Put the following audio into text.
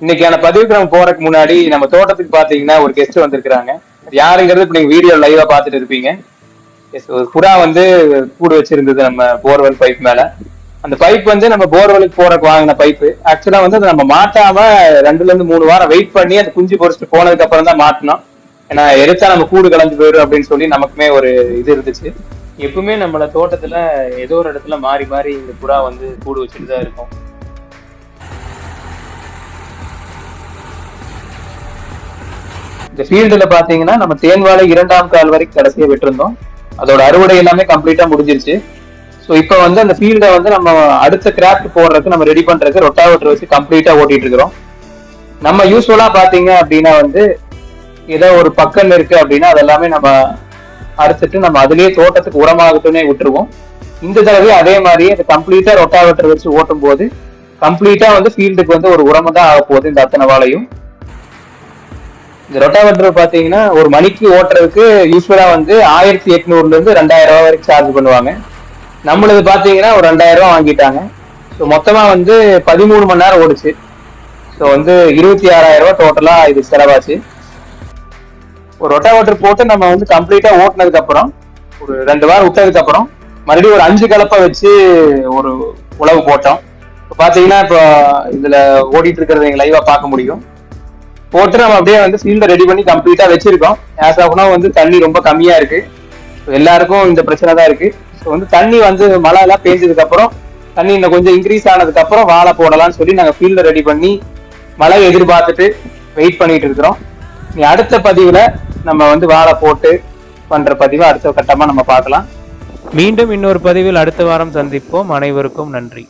இன்னைக்கான பதிவுக்கு நம்ம போறதுக்கு முன்னாடி நம்ம தோட்டத்துக்கு பாத்தீங்கன்னா ஒரு கெஸ்ட் வந்திருக்காங்க. யாருங்கிறது இப்ப நீங்க வீடியோ லைவா பாத்துட்டு இருப்பீங்க. ஒரு புறா வந்து கூடு வச்சிருந்தது நம்ம போர்வெல் பைப் மேல. அந்த பைப் வந்து நம்ம போர்வெலுக்கு போறதுக்கு வாங்கின பைப்பு. ஆக்சுவலா வந்து அதை நம்ம மாட்டாம 2 ல இருந்து 3 வாரம் வெயிட் பண்ணி அந்த குஞ்சு பொறிச்சிட்டு போனதுக்கு அப்புறம் தான் மாட்டினோம். ஏன்னா எடுத்தா நம்ம கூடு கலந்து போயிடும் அப்படின்னு சொல்லி நமக்குமே ஒரு இது இருந்துச்சு. எப்பவுமே நம்மள தோட்டத்துல ஏதோ ஒரு இடத்துல மாறி மாறி இந்த புறா வந்து கூடு வச்சுட்டு தான் இருக்கும். இந்த ஃபீல்டுல பாத்தீங்கன்னா நம்ம தேன்வாழை 2ஆம் கால் வரைக்கும் கடைசியா விட்டுருந்தோம். அதோட அறுவடை எல்லாமே கம்ப்ளீட்டா முடிஞ்சிருச்சு. ஸோ இப்போ வந்து அந்த ஃபீல்டை வந்து நம்ம அடுத்த கிராஃப்ட் போடுறதுக்கு நம்ம ரெடி பண்றதுக்கு ரொட்டாவேட்டர் வச்சு கம்ப்ளீட்டா ஓட்டிட்டு இருக்கிறோம். நம்ம யூஸ்வலா பாத்தீங்க அப்படின்னா வந்து ஏதோ ஒரு பக்கம் இருக்கு அப்படின்னா அதெல்லாமே நம்ம அறுத்துட்டு நம்ம அதுலயே தோட்டத்துக்கு உரமாகட்டும்னே விட்டுருவோம். இந்த தடவை அதே மாதிரியே கம்ப்ளீட்டா ரொட்டாவேட்டர் வச்சு ஓட்டும் போது கம்ப்ளீட்டா வந்து ஃபீல்டுக்கு வந்து ஒரு உரமா தான் ஆக போகுது இந்த அத்தனை வாழையும். இந்த ரொட்டாவேட்டர் பாத்தீங்கன்னா ஒரு மணிக்கு ஓட்டுறதுக்கு யூஸ்வலா வந்து 1800 இருந்து 2000 வரைக்கும் சார்ஜ் பண்ணுவாங்க. நம்மளது பாத்தீங்கன்னா ஒரு 2000 வாங்கிட்டாங்க. ஸோ மொத்தமா வந்து 13 மணி நேரம் ஓடுச்சு. ஸோ வந்து 26,000 டோட்டலா இது செலவாச்சு. ஒரு ரொட்டாவேட்டர் போட்டு நம்ம வந்து கம்ப்ளீட்டா ஓட்டினதுக்கு அப்புறம் ஒரு 2 வாரம் விட்டதுக்கு அப்புறம் மறுபடியும் ஒரு 5 கலப்பை வச்சு ஒரு உழவு போட்டோம். இப்போ பாத்தீங்கன்னா இப்போ இதுல ஓடிட்டு இருக்கிறத நீங்க லைவா பார்க்க முடியும். போட்டு நம்ம அப்படியே வந்து ஃபீல்டை ரெடி பண்ணி கம்ப்ளீட்டா வச்சிருக்கோம். ஆஸ் ஆஃப் நவ் வந்து தண்ணி ரொம்ப கம்மியா இருக்கு. எல்லாருக்கும் இந்த பிரச்சனை தான் இருக்கு. ஸோ வந்து தண்ணி வந்து மழை எல்லாம் பேஞ்சதுக்கு அப்புறம் தண்ணி இன்னும் கொஞ்சம் இன்க்ரீஸ் ஆனதுக்கு அப்புறம் வாழை போடலாம்னு சொல்லி நாங்கள் ஃபீல்டை ரெடி பண்ணி மழை எதிர்பார்த்துட்டு வெயிட் பண்ணிட்டு இருக்கிறோம். நீ அடுத்த பதிவுல நம்ம வந்து வாழை போட்டு பண்ற பதிவை அடுத்த கட்டமா நம்ம பார்க்கலாம். மீண்டும் இன்னொரு பதிவில் அடுத்த வாரம் சந்திப்போம். அனைவருக்கும் நன்றி.